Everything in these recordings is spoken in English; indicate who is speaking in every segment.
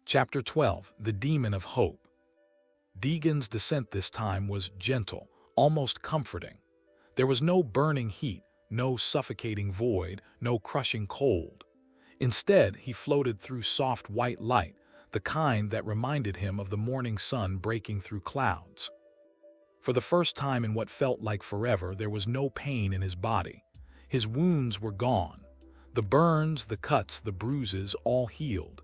Speaker 1: Chapter 12. The Demon of Hope. Deagan's descent this time was gentle, almost comforting. There was no burning heat, no suffocating void, no crushing cold. Instead, he floated through soft white light, the kind that reminded him of the morning sun breaking through clouds. For the first time in what felt like forever, there was no pain in his body. His wounds were gone. The burns, the cuts, the bruises, all healed.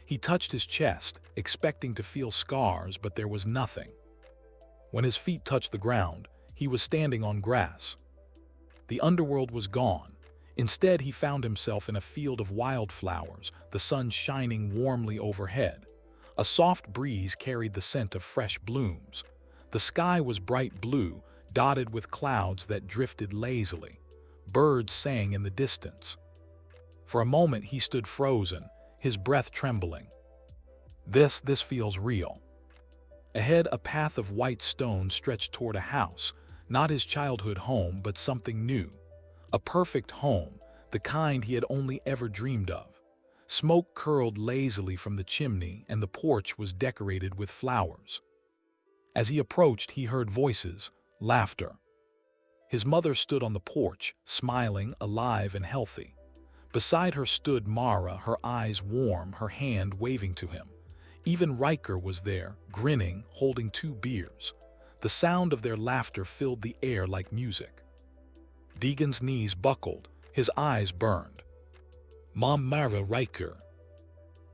Speaker 1: He touched his chest, expecting to feel scars, but there was nothing. When his feet touched the ground, he was standing on grass. The underworld was gone. Instead, he found himself in a field of wildflowers, the sun shining warmly overhead. A soft breeze carried the scent of fresh blooms. The sky was bright blue, dotted with clouds that drifted lazily. Birds sang in the distance. For a moment, he stood frozen, his breath trembling. This feels real. Ahead, a path of white stone stretched toward a house, not his childhood home, but something new. A perfect home, the kind he had only ever dreamed of. Smoke curled lazily from the chimney, and the porch was decorated with flowers. As he approached, he heard voices, laughter. His mother stood on the porch, smiling, alive and healthy. Beside her stood Mara, her eyes warm, her hand waving to him. Even Riker was there, grinning, holding 2 beers. The sound of their laughter filled the air like music. Deagan's knees buckled, his eyes burned. "Mom, Mara, Riker."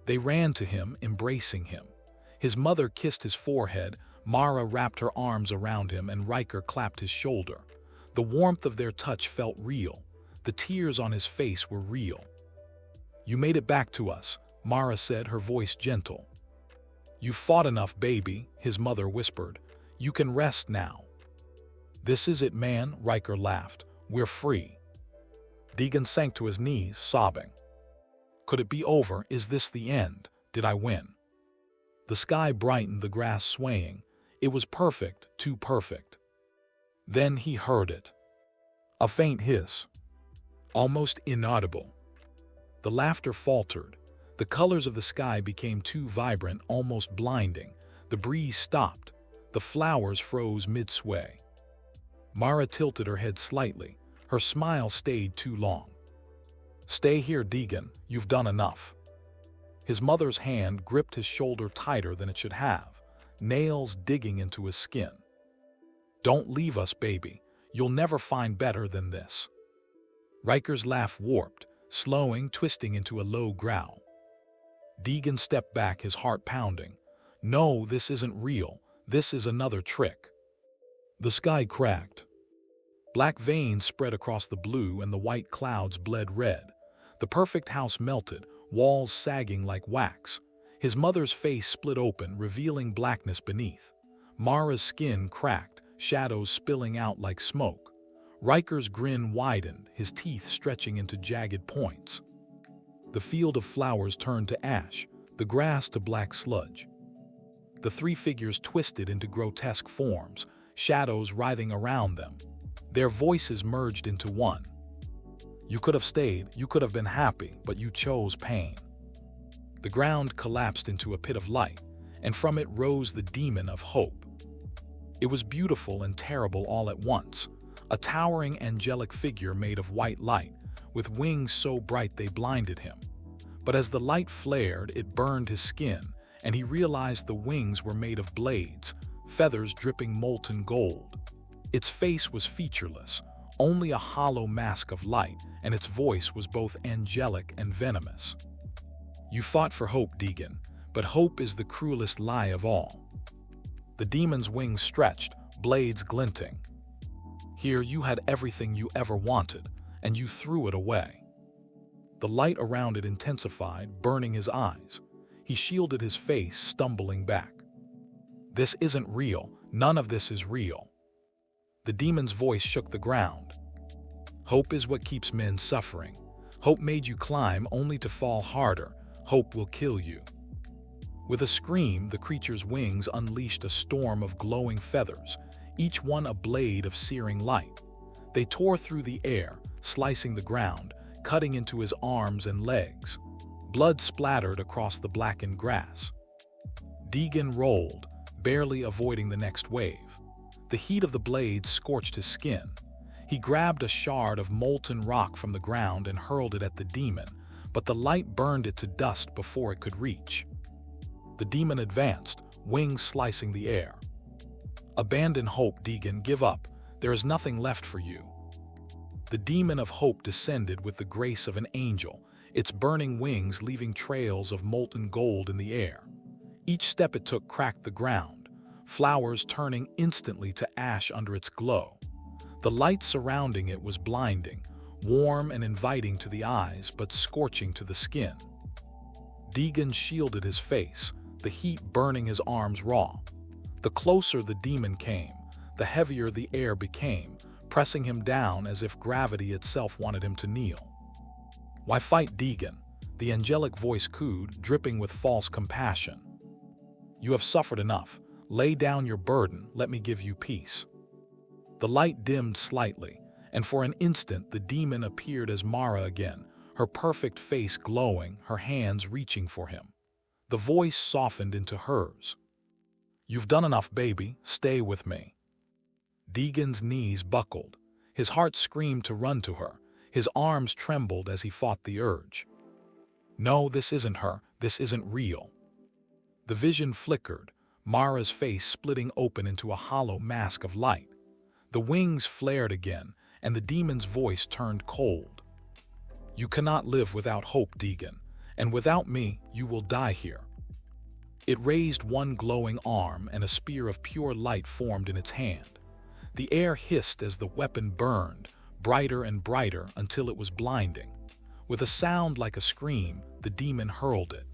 Speaker 1: They ran to him, embracing him. His mother kissed his forehead, Mara wrapped her arms around him, and Riker clapped his shoulder. The warmth of their touch felt real. The tears on his face were real. "You made it back to us," Mara said, her voice gentle. "You fought enough, baby," his mother whispered. "You can rest now." "This is it, man," Riker laughed. "We're free." Deagan sank to his knees, sobbing. Could it be over? Is this the end? Did I win? The sky brightened, the grass swaying. It was perfect, too perfect. Then he heard it. A faint hiss. Almost inaudible. The laughter faltered. The colors of the sky became too vibrant, almost blinding. The breeze stopped. The flowers froze mid-sway. Mara tilted her head slightly. Her smile stayed too long. "Stay here, Deagan. You've done enough." His mother's hand gripped his shoulder tighter than it should have, nails digging into his skin. "Don't leave us, baby. You'll never find better than this." Riker's laugh warped, slowing, twisting into a low growl. Deagan stepped back, his heart pounding. "No, this isn't real. This is another trick." The sky cracked. Black veins spread across the blue, and the white clouds bled red. The perfect house melted, walls sagging like wax. His mother's face split open, revealing blackness beneath. Mara's skin cracked, shadows spilling out like smoke. Riker's grin widened, his teeth stretching into jagged points. The field of flowers turned to ash, the grass to black sludge. The 3 figures twisted into grotesque forms, shadows writhing around them. Their voices merged into one. "You could have stayed, you could have been happy, but you chose pain." The ground collapsed into a pit of light, and from it rose the demon of hope. It was beautiful and terrible all at once, a towering angelic figure made of white light, with wings so bright they blinded him. But as the light flared, it burned his skin, and he realized the wings were made of blades, feathers dripping molten gold. Its face was featureless, only a hollow mask of light, and its voice was both angelic and venomous. "You fought for hope, Deagan, but hope is the cruelest lie of all." The demon's wings stretched, blades glinting. "Here you had everything you ever wanted, and you threw it away." The light around it intensified, burning his eyes. He shielded his face, stumbling back. "This isn't real. None of this is real." The demon's voice shook the ground. "Hope is what keeps men suffering. Hope made you climb only to fall harder. Hope will kill you." With a scream, the creature's wings unleashed a storm of glowing feathers, each one a blade of searing light. They tore through the air, slicing the ground, cutting into his arms and legs. Blood splattered across the blackened grass. Deagan rolled, barely avoiding the next wave. The heat of the blades scorched his skin. He grabbed a shard of molten rock from the ground and hurled it at the demon, but the light burned it to dust before it could reach. The demon advanced, wings slicing the air. "Abandon hope, Deagan, give up. There is nothing left for you." The demon of hope descended with the grace of an angel, its burning wings leaving trails of molten gold in the air. Each step it took cracked the ground, flowers turning instantly to ash under its glow. The light surrounding it was blinding, warm and inviting to the eyes but scorching to the skin. Deagan shielded his face, the heat burning his arms raw. The closer the demon came, the heavier the air became, pressing him down as if gravity itself wanted him to kneel. "Why fight, Deagan?" the angelic voice cooed, dripping with false compassion. "You have suffered enough. Lay down your burden, let me give you peace." The light dimmed slightly, and for an instant the demon appeared as Mara again, her perfect face glowing, her hands reaching for him. The voice softened into hers. "You've done enough, baby. Stay with me." Deagan's knees buckled. His heart screamed to run to her. His arms trembled as he fought the urge. "No, this isn't her. This isn't real." The vision flickered, Mara's face splitting open into a hollow mask of light. The wings flared again, and the demon's voice turned cold. "You cannot live without hope, Deagan, and without me, you will die here." It raised one glowing arm, and a spear of pure light formed in its hand. The air hissed as the weapon burned, brighter and brighter until it was blinding. With a sound like a scream, the demon hurled it.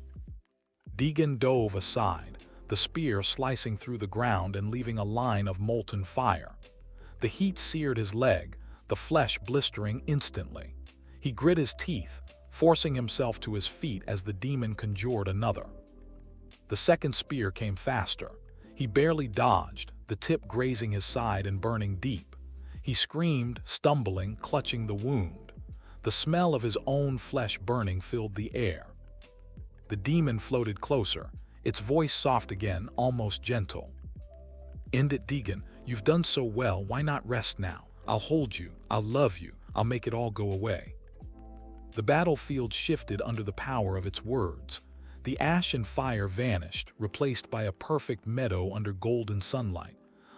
Speaker 1: Deagan dove aside, the spear slicing through the ground and leaving a line of molten fire. The heat seared his leg, the flesh blistering instantly. He grit his teeth, forcing himself to his feet as the demon conjured another. The second spear came faster. He barely dodged, the tip grazing his side and burning deep. He screamed, stumbling, clutching the wound. The smell of his own flesh burning filled the air. The demon floated closer, its voice soft again, almost gentle. "End it, Deagan. You've done so well, why not rest now? I'll hold you, I'll love you, I'll make it all go away." The battlefield shifted under the power of its words. The ash and fire vanished, replaced by a perfect meadow under golden sunlight.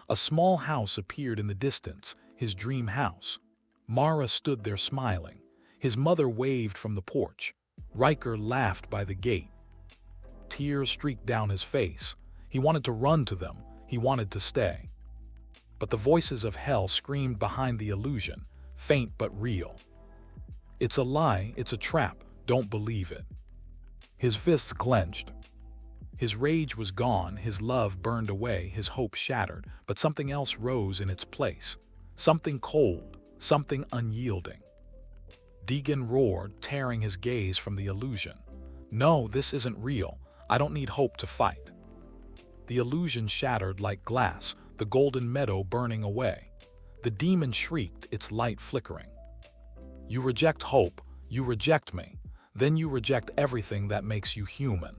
Speaker 1: A small house appeared in the distance, his dream house. Mara stood there smiling. His mother waved from the porch. Riker laughed by the gate. Tears streaked down his face. He wanted to run to them. He wanted to stay. But the voices of hell screamed behind the illusion, faint but real. "It's a lie, it's a trap, don't believe it." His fists clenched. His rage was gone, his love burned away, his hope shattered, but something else rose in its place. Something cold, something unyielding. Deagan roared, tearing his gaze from the illusion. "No, this isn't real. I don't need hope to fight." The illusion shattered like glass, the golden meadow burning away. The demon shrieked, its light flickering. "You reject hope, you reject me, then you reject everything that makes you human."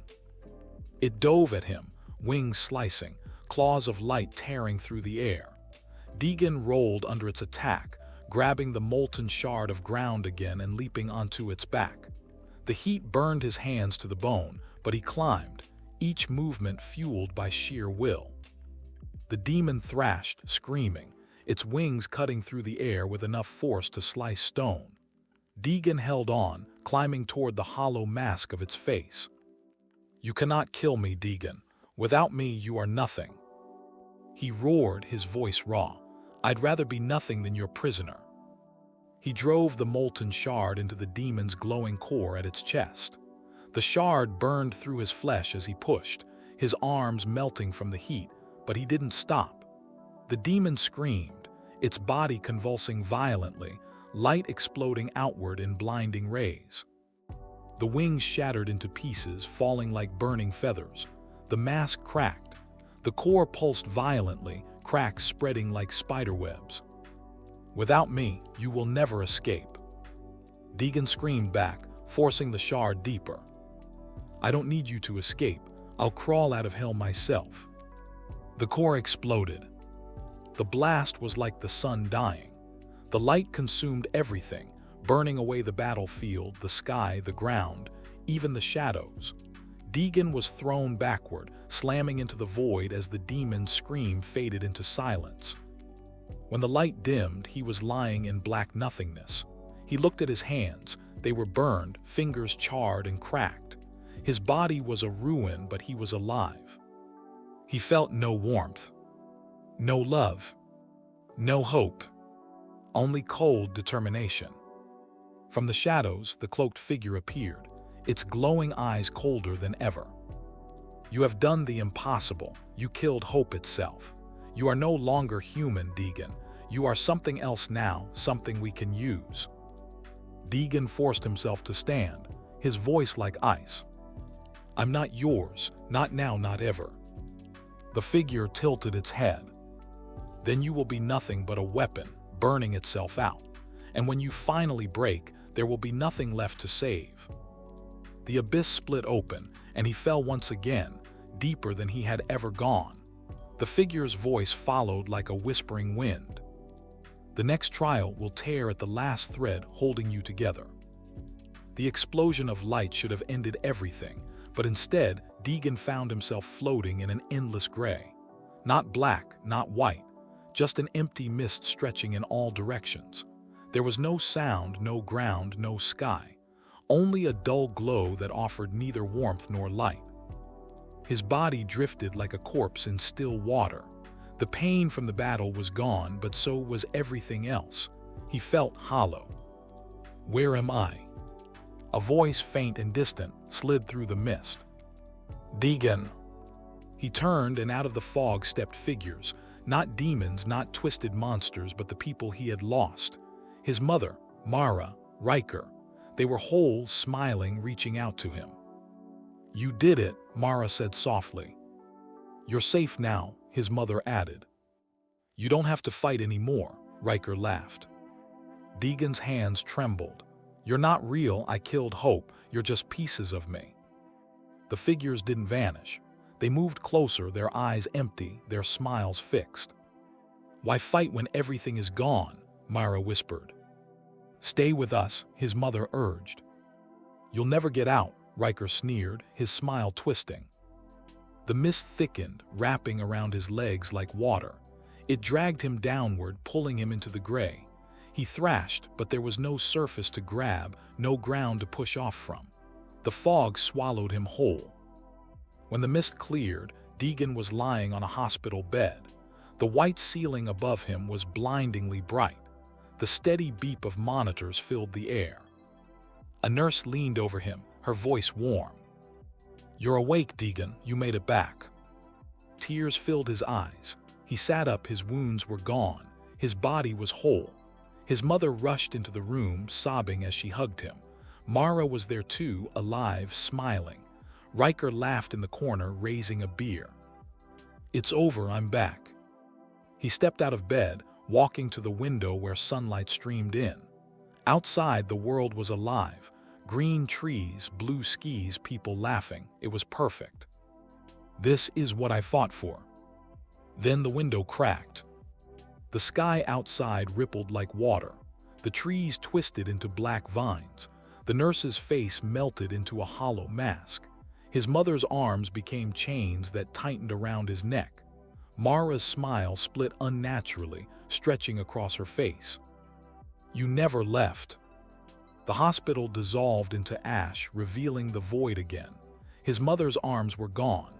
Speaker 1: It dove at him, wings slicing, claws of light tearing through the air. Deagan rolled under its attack, grabbing the molten shard of ground again and leaping onto its back. The heat burned his hands to the bone, but he climbed, each movement fueled by sheer will. The demon thrashed, screaming, its wings cutting through the air with enough force to slice stone. Deagan held on, climbing toward the hollow mask of its face. "You cannot kill me, Deagan. Without me, you are nothing." He roared, his voice raw. "I'd rather be nothing than your prisoner." He drove the molten shard into the demon's glowing core at its chest. The shard burned through his flesh as he pushed, his arms melting from the heat, but he didn't stop. The demon screamed, its body convulsing violently, light exploding outward in blinding rays. The wings shattered into pieces, falling like burning feathers. The mask cracked. The core pulsed violently, cracks spreading like spiderwebs. "Without me, you will never escape." Deagan screamed back, forcing the shard deeper. "I don't need you to escape. I'll crawl out of hell myself." The core exploded. The blast was like the sun dying. The light consumed everything, burning away the battlefield, the sky, the ground, even the shadows. Deagan was thrown backward, slamming into the void as the demon's scream faded into silence. When the light dimmed, he was lying in black nothingness. He looked at his hands. They were burned, fingers charred and cracked. His body was a ruin, but he was alive. He felt no warmth, no love, no hope, only cold determination. From the shadows, the cloaked figure appeared, its glowing eyes colder than ever. "You have done the impossible. You killed hope itself. You are no longer human, Deagan. You are something else now, something we can use." Deagan forced himself to stand, his voice like ice. "I'm not yours, not now, not ever." The figure tilted its head. "Then you will be nothing but a weapon, burning itself out. And when you finally break, there will be nothing left to save." The abyss split open, and he fell once again, deeper than he had ever gone. The figure's voice followed like a whispering wind. "The next trial will tear at the last thread holding you together." The explosion of light should have ended everything, but instead, Deagan found himself floating in an endless gray. Not black, not white, just an empty mist stretching in all directions. There was no sound, no ground, no sky. Only a dull glow that offered neither warmth nor light. His body drifted like a corpse in still water. The pain from the battle was gone, but so was everything else. He felt hollow. "Where am I?" A voice, faint and distant, slid through the mist. "Deagan." He turned, and out of the fog stepped figures, not demons, not twisted monsters, but the people he had lost. His mother, Mara, Riker. They were whole, smiling, reaching out to him. "You did it," Mara said softly. "You're safe now," his mother added. "You don't have to fight anymore," Riker laughed. Deagan's hands trembled. "You're not real. I killed hope. You're just pieces of me." The figures didn't vanish. They moved closer, their eyes empty, their smiles fixed. "Why fight when everything is gone?" Mara whispered. "Stay with us," his mother urged. "You'll never get out," Riker sneered, his smile twisting. The mist thickened, wrapping around his legs like water. It dragged him downward, pulling him into the gray. He thrashed, but there was no surface to grab, no ground to push off from. The fog swallowed him whole. When the mist cleared, Deagan was lying on a hospital bed. The white ceiling above him was blindingly bright. The steady beep of monitors filled the air. A nurse leaned over him, her voice warm. "You're awake, Deagan. You made it back." Tears filled his eyes. He sat up, his wounds were gone. His body was whole. His mother rushed into the room, sobbing as she hugged him. Mara was there too, alive, smiling. Riker laughed in the corner, raising a beer. "It's over, I'm back." He stepped out of bed, walking to the window where sunlight streamed in. Outside, the world was alive. Green trees, blue skies, people laughing. It was perfect. "This is what I fought for." Then the window cracked. The sky outside rippled like water. The trees twisted into black vines. The nurse's face melted into a hollow mask. His mother's arms became chains that tightened around his neck. Mara's smile split unnaturally, stretching across her face. "You never left." The hospital dissolved into ash, revealing the void again. His mother's arms were gone.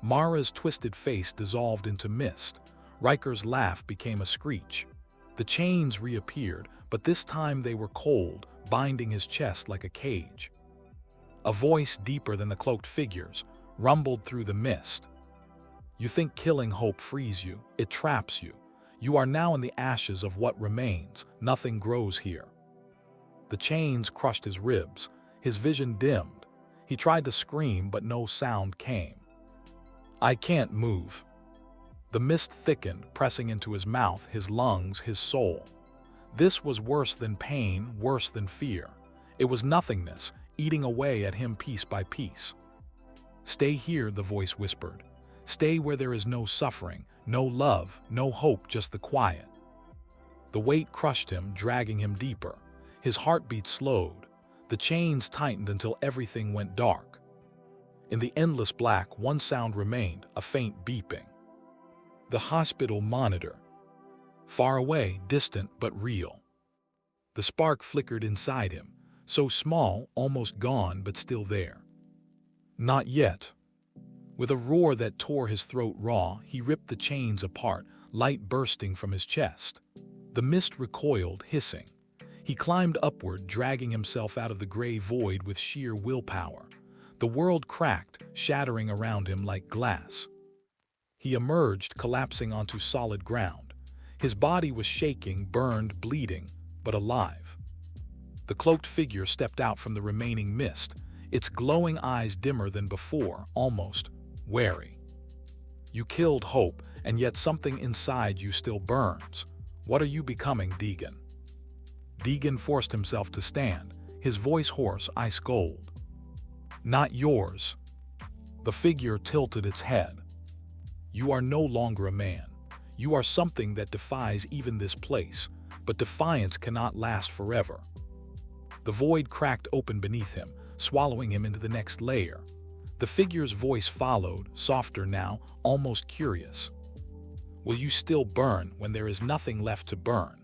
Speaker 1: Mara's twisted face dissolved into mist. Riker's laugh became a screech. The chains reappeared, but this time they were cold, binding his chest like a cage. A voice deeper than the cloaked figures rumbled through the mist. "You think killing hope frees you. It traps you. You are now in the ashes of what remains. Nothing grows here." The chains crushed his ribs. His vision dimmed. He tried to scream, but no sound came. "I can't move." The mist thickened, pressing into his mouth, his lungs, his soul. This was worse than pain, worse than fear. It was nothingness, eating away at him piece by piece. "Stay here," the voice whispered. "Stay where there is no suffering, no love, no hope, just the quiet." The weight crushed him, dragging him deeper. His heartbeat slowed. The chains tightened until everything went dark. In the endless black, one sound remained, a faint beeping. The hospital monitor. Far away, distant but real. The spark flickered inside him, so small, almost gone, but still there. Not yet. With a roar that tore his throat raw, he ripped the chains apart, light bursting from his chest. The mist recoiled, hissing. He climbed upward, dragging himself out of the gray void with sheer willpower. The world cracked, shattering around him like glass. He emerged, collapsing onto solid ground. His body was shaking, burned, bleeding, but alive. The cloaked figure stepped out from the remaining mist, its glowing eyes dimmer than before, almost wary. "You killed Hope, and yet something inside you still burns. What are you becoming, Deagan?" Deagan forced himself to stand, his voice hoarse, ice cold. "Not yours." The figure tilted its head. "You are no longer a man. You are something that defies even this place, but defiance cannot last forever." The void cracked open beneath him, swallowing him into the next layer. The figure's voice followed, softer now, almost curious. "Will you still burn when there is nothing left to burn?"